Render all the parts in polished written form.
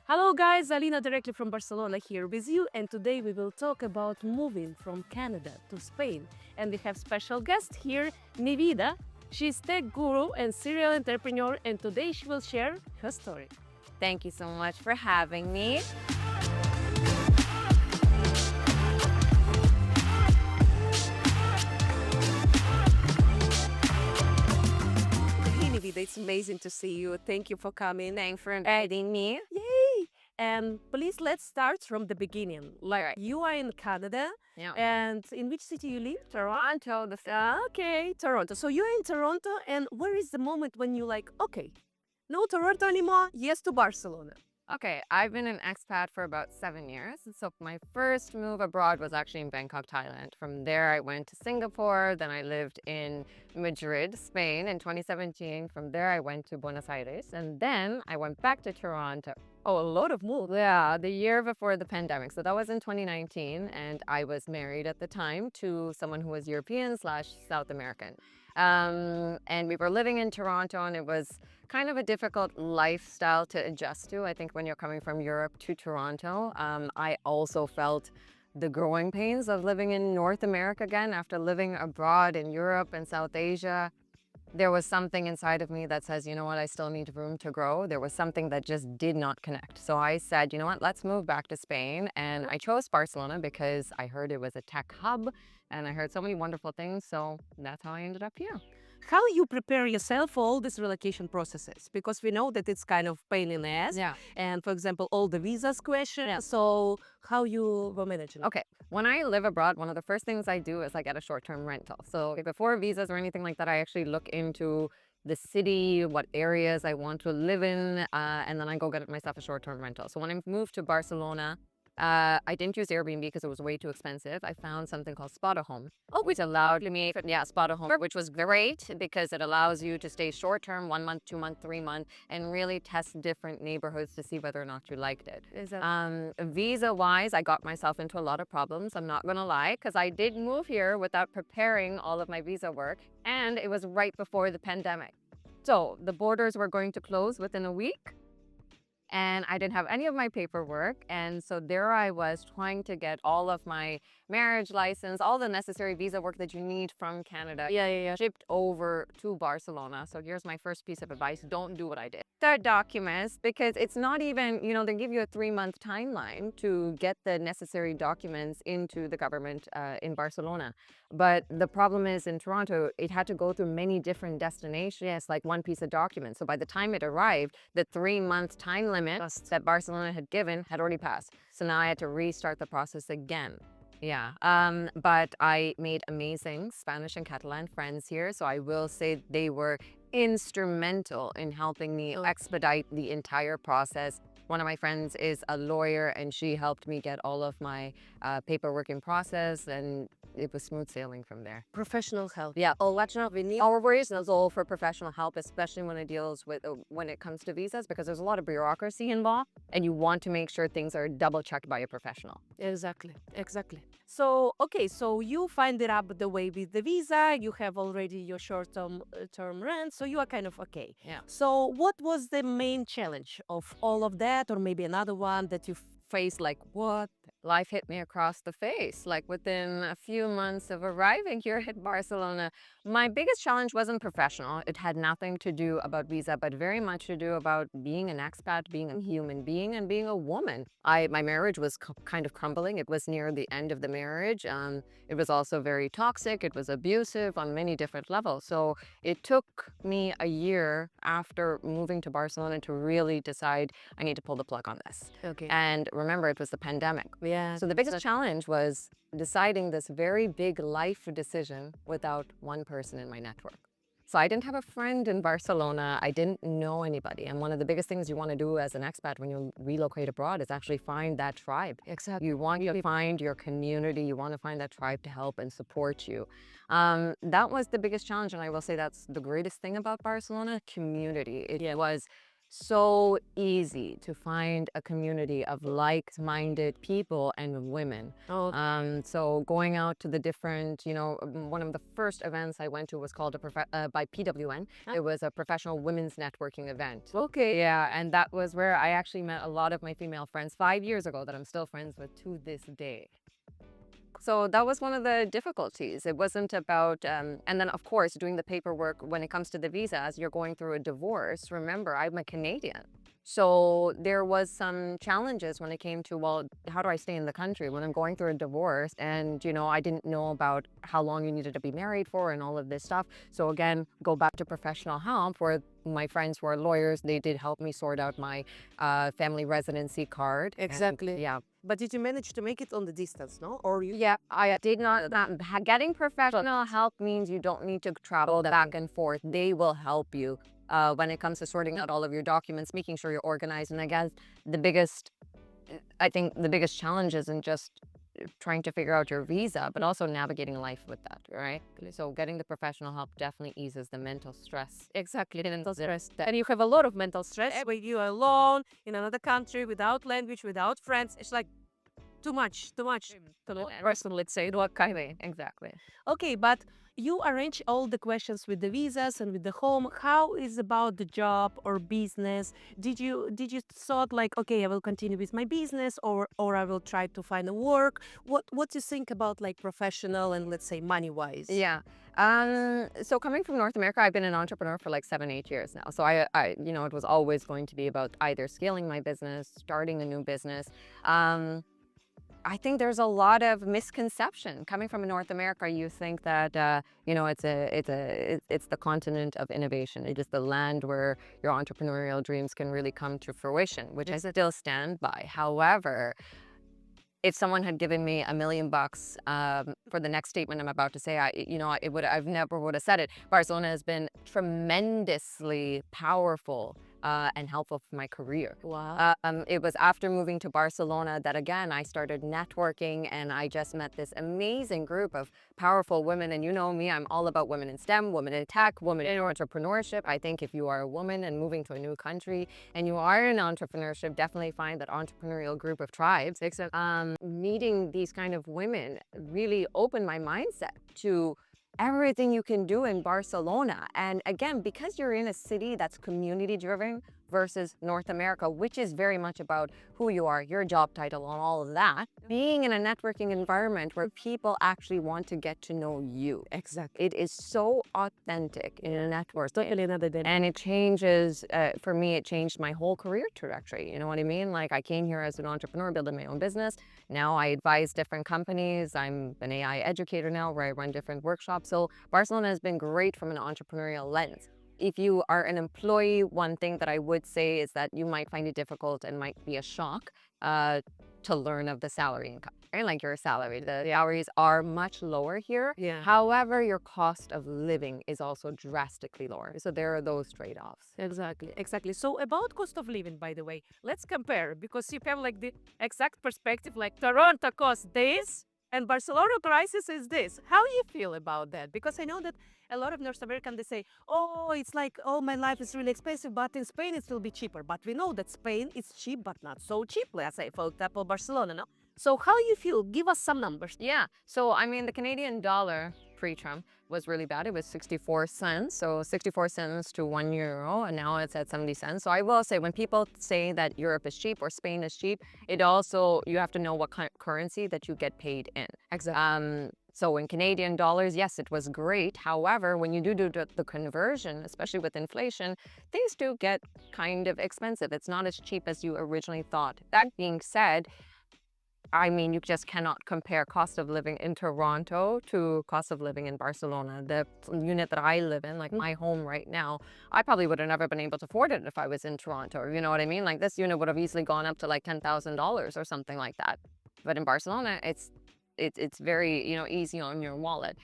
Hello guys, Alina directly from Barcelona here with you, and today we will talk about moving from Canada to Spain. And we have special guest here, Nivida. She's tech guru and serial entrepreneur, and today she will share her story. Thank you so much for having me. Hey Nivida, it's amazing to see you. Thank you for coming. Thanks for inviting me. Yay! And please let's start from the beginning. Like Right. you are in Canada, Yeah. and in which city you live? Toronto, Okay, Toronto. So you're in Toronto, and where is the moment when you like, okay, no Toronto anymore, yes to Barcelona? Okay, I've been an expat for about 7 years. So my first move abroad was actually in Bangkok, Thailand. From there, I went to Singapore. Then I lived in Madrid, Spain in 2017. From there, I went to Buenos Aires. And then I went back to Toronto. Oh, a lot of moves. Yeah, the year before the pandemic. So that was in 2019. And I was married at the time to someone who was European slash South American. And we were living in Toronto, and it was kind of a difficult lifestyle to adjust to. I think when you're coming from Europe to Toronto, I also felt the growing pains of living in North America again after living abroad in Europe and South Asia. There was something inside of me that says, you know what, I still need room to grow. There was something that just did not connect. So I said, you know what, let's move back to Spain. And I chose Barcelona because I heard it was a tech hub and I heard so many wonderful things. So that's how I ended up here. How you prepare yourself for all these relocation processes? Because we know that it's kind of pain in the ass. Yeah. And for example, all the visas question. Yeah. So how you were managing? Okay, when I live abroad, one of the first things I do is I get a short-term rental. So before visas or anything like that, I actually look into the city, what areas I want to live in, and then I go get myself a short-term rental. So when I moved to Barcelona, I didn't use Airbnb because it was way too expensive. I found something called Spot a Home, which allowed me, Spot a Home, which was great because it allows you to stay short term, 1 month, 2 month, 3 month, and really test different neighborhoods to see whether or not you liked it. Visa wise, I got myself into a lot of problems. I'm not gonna lie, because I did move here without preparing all of my visa work, and it was right before the pandemic. So the borders were going to close within a week and I didn't have any of my paperwork. And so there I was trying to get all of my marriage license, all the necessary visa work that you need from Canada, shipped over to Barcelona. So here's my first piece of advice. Don't do what I did. Start documents, because it's not even, they give you a 3 month timeline to get the necessary documents into the government in Barcelona. But the problem is in Toronto, it had to go through many different destinations, like one piece of document. So by the time it arrived, the 3 month time limit that Barcelona had given had already passed. So now I had to restart the process again. Yeah, but I made amazing Spanish and Catalan friends here. So I will say they were instrumental in helping me expedite the entire process. One of my friends is a lawyer, and she helped me get all of my paperwork in process, and it was smooth sailing from there. Professional help. Yeah. Our worries is all for professional help, especially when it deals with when it comes to visas, because there's a lot of bureaucracy involved, and you want to make sure things are double checked by a professional. Exactly. So, okay, so you find it up the way with the visa, you have already your short-term term rent, so you are kind of okay. Yeah. So what was the main challenge of all of that, or maybe another one that you faced, like what? Life hit me across the face. Like within a few months of arriving here at Barcelona, my biggest challenge wasn't professional. It had nothing to do about visa, but very much to do about being an expat, being a human being, and being a woman. My marriage was kind of crumbling. It was near the end of the marriage. It was also very toxic. It was abusive on many different levels. So it took me a year after moving to Barcelona to really decide I need to pull the plug on this. Okay. And remember, it was the pandemic. Yeah. So the biggest challenge was deciding this very big life decision without one person in my network. So I didn't have a friend in Barcelona. I didn't know anybody. And one of the biggest things you want to do as an expat when you relocate abroad is actually find that tribe. Exactly. You want to find your community. You want to find that tribe to help and support you. That was the biggest challenge. And I will say that's the greatest thing about Barcelona, community. It was so easy to find a community of like-minded people and women. Oh, So going out to the different, one of the first events I went to was called by PWN. ah, It was a professional women's networking event. okay. Yeah, and that was where I actually met a lot of my female friends 5 years ago that I'm still friends with to this day. So that was one of the difficulties. It wasn't about, and then of course, doing the paperwork when it comes to the visas, you're going through a divorce. Remember, I'm a Canadian. So there was some challenges when it came to, well, how do I stay in the country when I'm going through a divorce? And, I didn't know about how long you needed to be married for and all of this stuff. So again, go back to professional help where my friends who are lawyers, they did help me sort out my family residency card. Exactly. Yeah. But did you manage to make it on the distance, no? Or you? Yeah, I did not. Getting professional help means you don't need to travel back and forth. They will help you when it comes to sorting out all of your documents, making sure you're organized. And I guess the biggest, I think the biggest challenge isn't just trying to figure out your visa, but also navigating life with that, right? So getting the professional help definitely eases the mental stress. Exactly, mental stress. And you have a lot of mental stress when you're alone in another country without language, without friends. It's like too much to know person, let's say. What kind of, exactly. Okay, but you arrange all the questions with the visas and with the home. How is about the job or business? Did you thought like, okay, I will continue with my business, or I will try to find a work? What do you think about like professional and let's say money wise? Yeah. So coming from North America, I've been an entrepreneur for like 7, 8 years now. So it was always going to be about either scaling my business, starting a new business. I think there's a lot of misconception coming from North America. You think that it's the continent of innovation. It is the land where your entrepreneurial dreams can really come to fruition, which I still stand by. However, if someone had given me $1 million for the next statement I'm about to say, I've never would have said it. Barcelona has been tremendously powerful and helpful for my career. Wow. It was after moving to Barcelona that again I started networking, and I just met this amazing group of powerful women. And you know me, I'm all about women in STEM, women in tech, women in entrepreneurship. I think if you are a woman and moving to a new country and you are in entrepreneurship, definitely find that entrepreneurial group of tribes. Except meeting these kind of women really opened my mindset to everything you can do in Barcelona. And again, because you're in a city that's community driven versus North America, which is very much about who you are, your job title, and all of that, being in a networking environment where people actually want to get to know you. Exactly. It is so authentic in a network. Totally another day. And it changes, for me, it changed my whole career trajectory. You know what I mean? Like I came here as an entrepreneur, building my own business. Now I advise different companies. I'm an AI educator now where I run different workshops. So Barcelona has been great from an entrepreneurial lens. If you are an employee, one thing that I would say is that you might find it difficult and might be a shock to learn of the salary income. Right? Like your salary, the salaries are much lower here. Yeah. However, your cost of living is also drastically lower. So there are those trade-offs. Exactly. So about cost of living, by the way, let's compare because you have like the exact perspective, like Toronto costs this and Barcelona prices is this. How you feel about that? Because I know that a lot of North Americans they say, oh, it's like, oh, my life is really expensive, but in Spain it will be cheaper. But we know that Spain is cheap, but not so cheap. Let's say, for example, Barcelona. No? So how you feel? Give us some numbers. Yeah. So, I mean, the Canadian dollar pre-Trump was really bad. It was 64 cents. So 64 cents to €1. And now it's at 70 cents. So I will say when people say that Europe is cheap or Spain is cheap, it also, you have to know what currency that you get paid in. Exactly. So in Canadian dollars, yes, it was great. However, when you do the conversion, especially with inflation, things do get kind of expensive. It's not as cheap as you originally thought. That being said, I mean, you just cannot compare cost of living in Toronto to cost of living in Barcelona. The unit that I live in, like my home right now, I probably would have never been able to afford it if I was in Toronto. You know what I mean? Like this unit would have easily gone up to like $10,000 or something like that. But in Barcelona, it's very, easy on your wallet.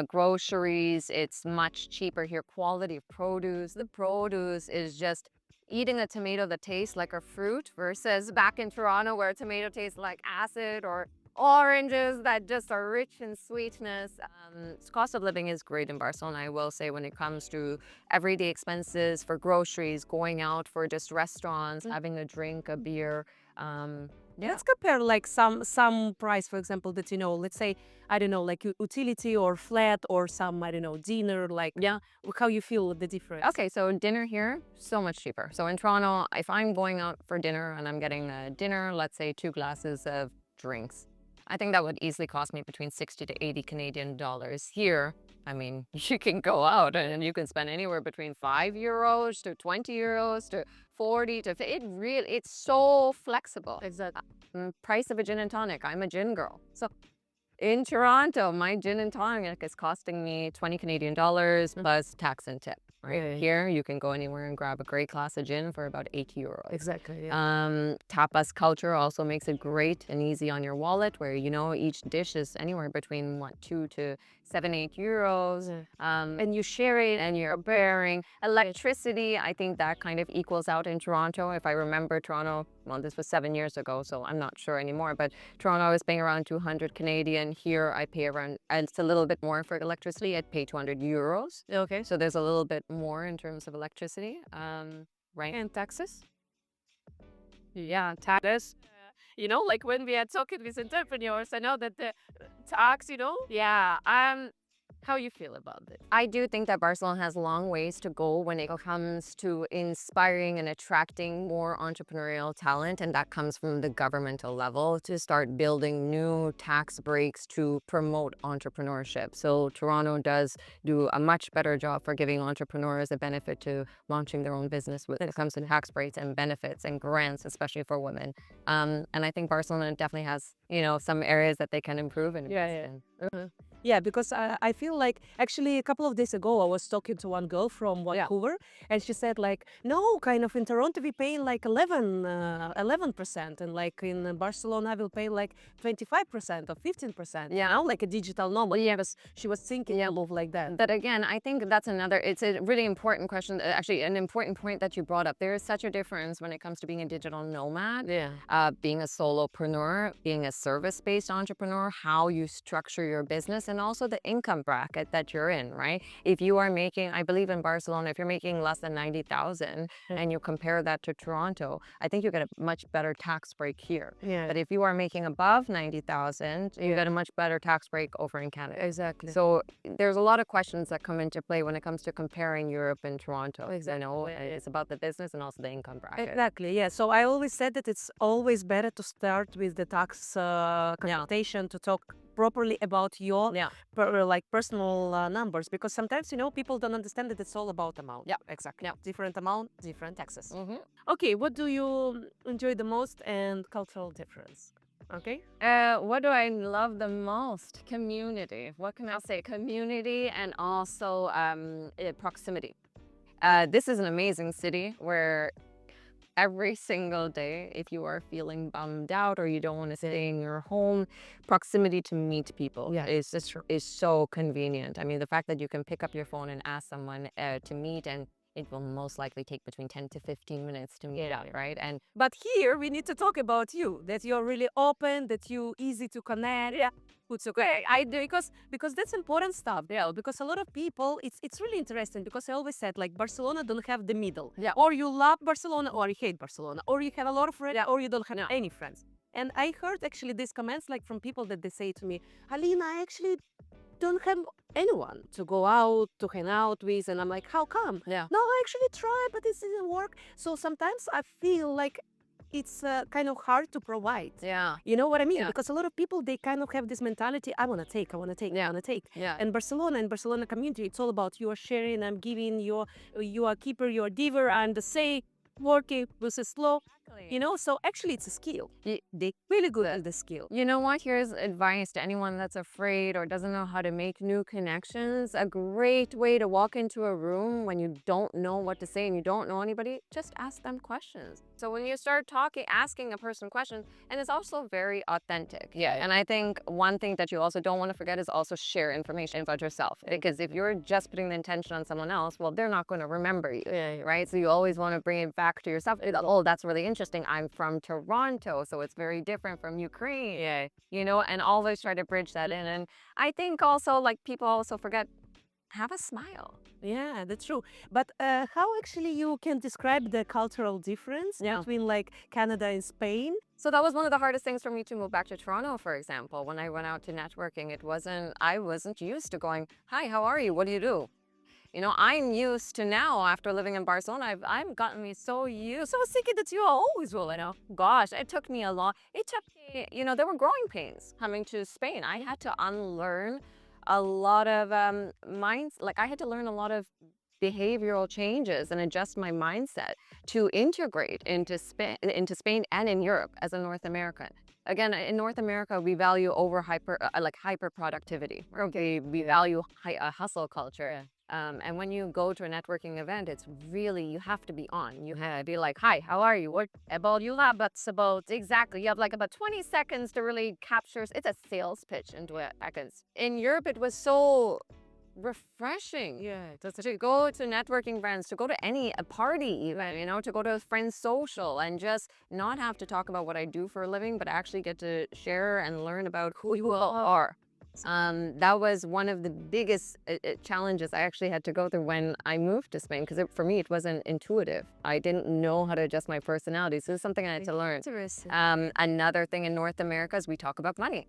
Groceries, it's much cheaper here. Quality of produce, the produce is just eating a tomato that tastes like a fruit versus back in Toronto where a tomato tastes like acid or oranges that just are rich in sweetness. Cost of living is great in Barcelona, I will say, when it comes to everyday expenses for groceries, going out for just restaurants, having a drink, a beer. Yeah. Let's compare like some price, for example, that let's say, I don't know, like utility or flat or some, I don't know, dinner, like Yeah. how you feel the difference. Okay, so dinner here, so much cheaper. So in Toronto, if I'm going out for dinner and I'm getting a dinner, let's say 2 glasses of drinks, I think that would easily cost me between 60 to 80 Canadian dollars. Here, I mean, you can go out and you can spend anywhere between €5 to €20 to 40 to it's so flexible. Exactly. Price of a gin and tonic. I'm a gin girl. So in Toronto, my gin and tonic is costing me 20 Canadian dollars plus tax and tip. Right. Yeah. Here, you can go anywhere and grab a great glass of gin for about €80. Exactly. Yeah. Tapas culture also makes it great and easy on your wallet, where each dish is anywhere between €2 to €7, €8. And you share it and you're bearing electricity. I think that kind of equals out in Toronto. If I remember Toronto, well, this was 7 years ago, so I'm not sure anymore, but Toronto I was paying around 200 Canadian. Here I pay around, and it's a little bit more for electricity. I'd pay €200. Okay. So there's a little bit more in terms of electricity. Right. And taxes? Yeah, taxes. Like when we are talking with entrepreneurs, I know that the tax, yeah. How you feel about it? I do think that Barcelona has long ways to go when it comes to inspiring and attracting more entrepreneurial talent, and that comes from the governmental level to start building new tax breaks to promote entrepreneurship. So Toronto does do a much better job for giving entrepreneurs a benefit to launching their own business when it comes to tax breaks and benefits and grants, especially for women. And I think Barcelona definitely has, some areas that they can improve and invest in. Yeah, because I feel like actually a couple of days ago I was talking to one girl from Vancouver, and she said like, no, kind of in Toronto we pay like 11%, and like in Barcelona I will pay like 25% or 15%. Yeah. Like a digital nomad. Yeah, because she was thinking of like that. But again, I think that's it's a really important question, actually an important point that you brought up. There is such a difference when it comes to being a digital nomad, being a solopreneur, being a service-based entrepreneur, how you structure your business, and also the income bracket that you're in, right? If you are making, I believe in Barcelona, if you're making less than 90,000 and you compare that to Toronto, I think you get a much better tax break here. Yeah. But if you are making above 90,000, you get a much better tax break over in Canada. Exactly. So there's a lot of questions that come into play when it comes to comparing Europe and Toronto. Exactly. It's about the business and also the income bracket. Exactly, yeah. So I always said that it's always better to start with the tax computation to talk properly about your personal numbers, because sometimes people don't understand that it's all about amount. Yeah, exactly. Yeah. Different amount, different taxes. Mm-hmm. Okay, what do you enjoy the most and cultural difference? Okay. What do I love the most? Community. What can I say? Community and also proximity. This is an amazing city where every single day, if you are feeling bummed out or you don't want to stay in your home, proximity to meet people is so convenient. I mean, the fact that you can pick up your phone and ask someone to meet, and it will most likely take between 10 to 15 minutes to meet out, right? But here we need to talk about you, that you're really open, that you easy to connect. Yeah. It's okay. I do because that's important stuff. Yeah. Because a lot of people, it's really interesting, because I always said like Barcelona don't have the middle. Yeah. Or you love Barcelona or you hate Barcelona, or you have a lot of friends or you don't have any friends. And I heard actually these comments like from people that they say to me, Alina, I actually don't have anyone to go out, to hang out with. And I'm like, how come? Yeah. No, I actually tried, but it didn't work. So sometimes I feel like it's kind of hard to provide. Yeah. You know what I mean? Yeah. Because a lot of people, they kind of have this mentality, I want to take. Yeah. And Barcelona community, it's all about you are sharing, I'm giving, you are keeper, you are giver, I'm the say, working versus slow. So actually it's a skill. They really good at the skill. You know what? Here's advice to anyone that's afraid or doesn't know how to make new connections. A great way to walk into a room when you don't know what to say and you don't know anybody, just ask them questions. So when you start asking a person questions, and it's also very authentic. Yeah. And I think one thing that you also don't want to forget is also share information about yourself. Because if you're just putting the intention on someone else, well, they're not going to remember you, right? So you always want to bring it back to yourself. Oh, that's really interesting. I'm from Toronto, so it's very different from Ukraine. Yeah. You know, and always try to bridge that in. And I think also like people also forget, have a smile. Yeah, that's true. But how actually you can describe the cultural difference Yeah. between like Canada and Spain? So that was one of the hardest things for me to move back to Toronto, for example. When I went out to networking, I wasn't used to going, hi, how are you? What do you do? You know, I'm used to now, after living in Barcelona, I've gotten me so used. So I was thinking that you always will, you know. Gosh, it took me a long, it took me, you know, there were growing pains coming to Spain. I had to unlearn a lot of minds, like I had to learn a lot of behavioral changes and adjust my mindset to integrate into Spain and in Europe as a North American. Again, in North America, we value over hyper productivity. Okay, we value hustle culture. And when you go to a networking event, it's really, you have to be on. You have to be like, hi, how are you? What about you? That's about exactly. You have like about 20 seconds to really capture. It's a sales pitch into seconds. In Europe, it was so refreshing. Yeah, To go to networking events, to go to a party even, you know, to go to a friend's social and just not have to talk about what I do for a living, but actually get to share and learn about who you all are. That was one of the biggest challenges I actually had to go through when I moved to Spain, because for me, it wasn't intuitive. I didn't know how to adjust my personality. So it's something I had to learn. interesting. Another thing in North America is we talk about money.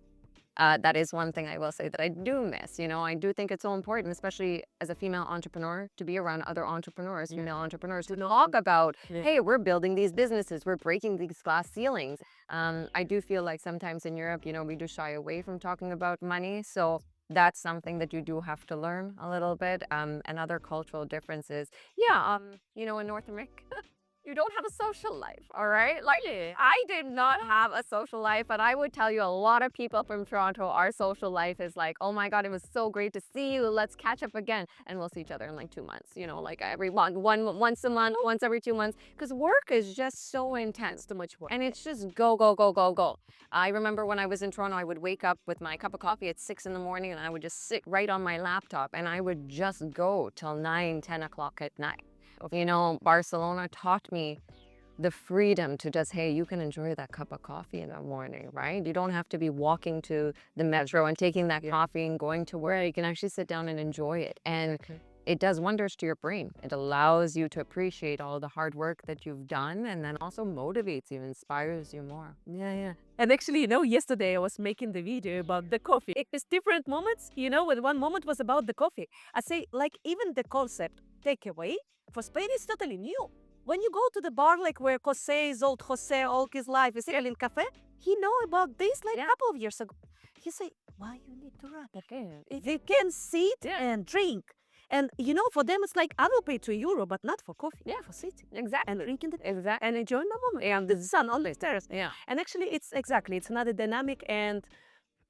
That is one thing I will say that I do miss. You know, I do think it's so important, especially as a female entrepreneur, to be around other entrepreneurs, female entrepreneurs, to talk about, hey, we're building these businesses, we're breaking these glass ceilings. I do feel like sometimes in Europe, you know, we do shy away from talking about money. So that's something that you do have to learn a little bit. And other cultural differences. Yeah, you know, in North America, you don't have a social life, all right? Like, I did not have a social life, and I would tell you a lot of people from Toronto, our social life is like, oh my God, it was so great to see you. Let's catch up again. And we'll see each other in like 2 months, you know, like every month, once a month, once every 2 months, because work is just so intense. Too much work. And it's just go, go, go, go, go. I remember when I was in Toronto, I would wake up with my cup of coffee at 6 in the morning, and I would just sit right on my laptop, and I would just go till 9, 10 o'clock at night. You know, Barcelona taught me the freedom to just, hey, you can enjoy that cup of coffee in the morning, right? You don't have to be walking to the metro and taking that coffee and going to work. You can actually sit down and enjoy it. And it does wonders to your brain. It allows you to appreciate all the hard work that you've done, and then also motivates you, inspires you more. Yeah. And actually, you know, yesterday I was making the video about the coffee. It's different moments, you know, when one moment was about the coffee. I say, like, even the concept takeaway for Spain is totally new. When you go to the bar, like where Jose all his life is selling cafe, he know about this like a couple of years ago. He say, why you need to run? If you can sit and drink. And you know, for them it's like I will pay €2, but not for coffee. Yeah, for sitting. exactly. And drinking the Exactly. and enjoying the moment. And the sun on the stairs. Yeah. And actually it's another dynamic. And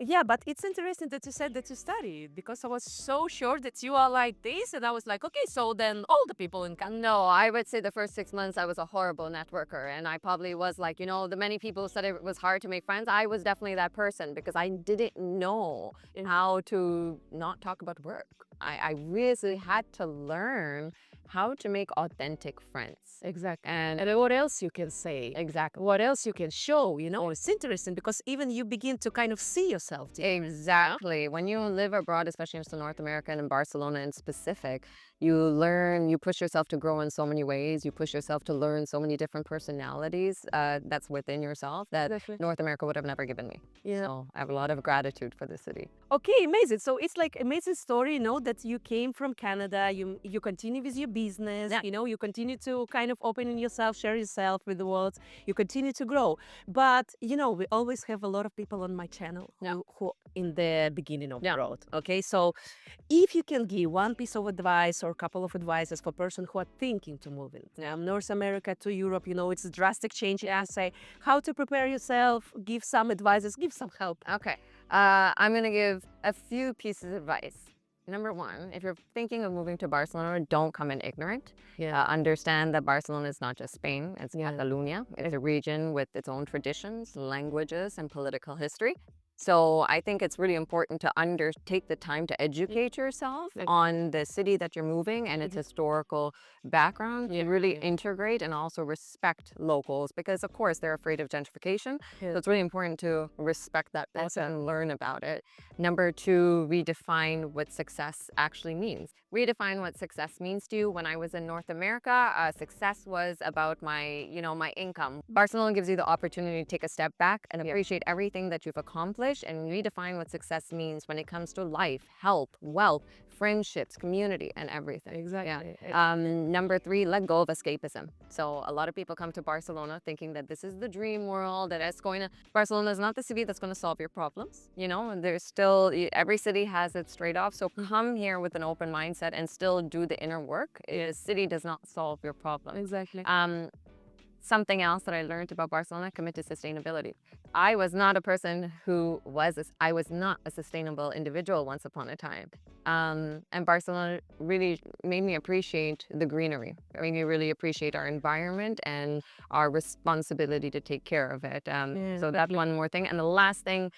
yeah, but it's interesting that you said that you studied, because I was so sure that you are like this, and I was like, okay, so then all the people in Canada. No, I would say the first 6 months I was a horrible networker, and I probably was like, you know, the many people said it was hard to make friends. I was definitely that person because I didn't know how to not talk about work. I really had to learn how to make authentic friends. Exactly. And what else you can say? exactly. What else you can show, you know? It's interesting because even you begin to kind of see yourself. Exactly. When you live abroad, especially in North America and in Barcelona in specific, you learn, you push yourself to grow in so many ways. You push yourself to learn so many different personalities that's within yourself that North America would have never given me. Yeah. So I have a lot of gratitude for the city. Okay, amazing. So it's like amazing story, you know, that you came from Canada, you continue with your business, you know, you continue to kind of open yourself, share yourself with the world, you continue to grow. But, you know, we always have a lot of people on my channel who in the beginning of the road. Okay, so if you can give one piece of advice or a couple of advices for person who are thinking to move in North America to Europe, you know, it's a drastic change. I say how to prepare yourself, give some advices, give some help. Okay. I'm going to give a few pieces of advice. Number one, if you're thinking of moving to Barcelona, don't come in ignorant. Understand that Barcelona is not just Spain, it's Catalonia. It's a region with its own traditions, languages, and political history. So I think it's really important to take the time to educate yourself on the city that you're moving and its historical background, to really integrate and also respect locals, because of course they're afraid of gentrification. So it's really important to respect that process and learn about it. Number two, redefine what success actually means. Redefine what success means to you. When I was in North America, success was about my, my income. Barcelona gives you the opportunity to take a step back and appreciate everything that you've accomplished and redefine what success means when it comes to life, health, wealth, friendships, community, and everything. Exactly. Number three, let go of escapism. So a lot of people come to Barcelona thinking that this is the dream world, that it's going to, Barcelona is not the city that's going to solve your problems, and there's still, every city has its trade-offs. So come here with an open mindset and still do the inner work. The city does not solve your problem. Exactly. Something else that I learned about Barcelona, commit to sustainability. I was not a person who I was not a sustainable individual once upon a time. And Barcelona really made me appreciate the greenery. It made me really appreciate our environment and our responsibility to take care of it. So that's one more thing. And the last thing,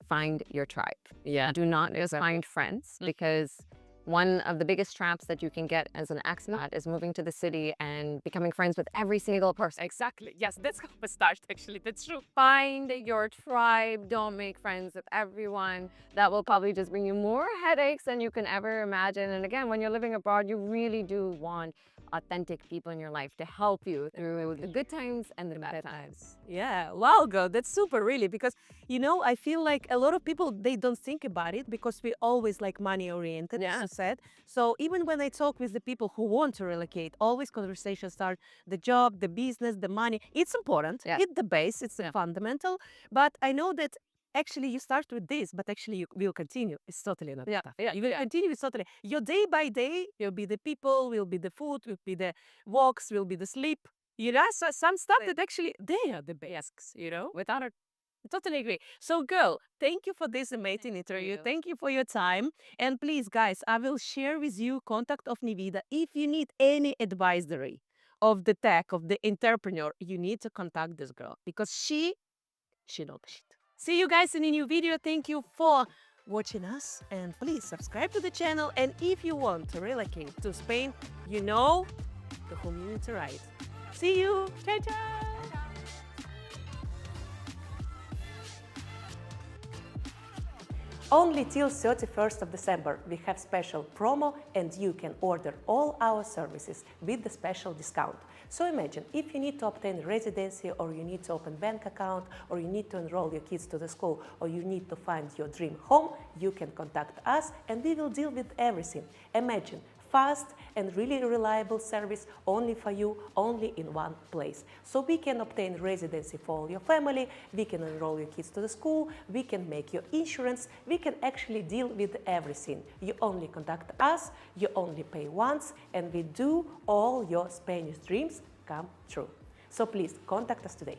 find your tribe. Do not just find friends, because one of the biggest traps that you can get as an expat is moving to the city and becoming friends with every single person. Exactly. Yes, that's how it starts, actually. That's true. Find your tribe. Don't make friends with everyone. That will probably just bring you more headaches than you can ever imagine. And again, when you're living abroad, you really do want authentic people in your life to help you through the good times and the bad times. Yeah, wow, girl, that's super, really, because I feel like a lot of people, they don't think about it because we always like money oriented, as you said. So even when I talk with the people who want to relocate, always conversations start the job, the business, the money. It's important. It's the base, it's the fundamental. But I know that actually you start with this, but actually you will continue. It's totally not tough. You will continue with totally your day by day will be the people, will be the food, will be the walks, will be the sleep. So some stuff that actually they are the basics, Without a I totally agree. So, girl, thank you for this amazing interview. Thank you for your time. And please, guys, I will share with you contact of Nivida. If you need any advisory of the tech, of the entrepreneur, you need to contact this girl because she knows the shit. See you guys in a new video. Thank you for watching us. And please subscribe to the channel. And if you want to relocate to Spain, you know the community right. See you. Ciao, ciao. Only till 31st of December we have special promo and you can order all our services with the special discount. So imagine, if you need to obtain residency, or you need to open bank account, or you need to enroll your kids to the school, or you need to find your dream home, you can contact us and we will deal with everything. Imagine, fast and really reliable service only for you, only in one place. So we can obtain residency for all your family, we can enroll your kids to the school, we can make your insurance, we can actually deal with everything. You only contact us, you only pay once, and we do all your Spanish dreams come true. So please contact us today.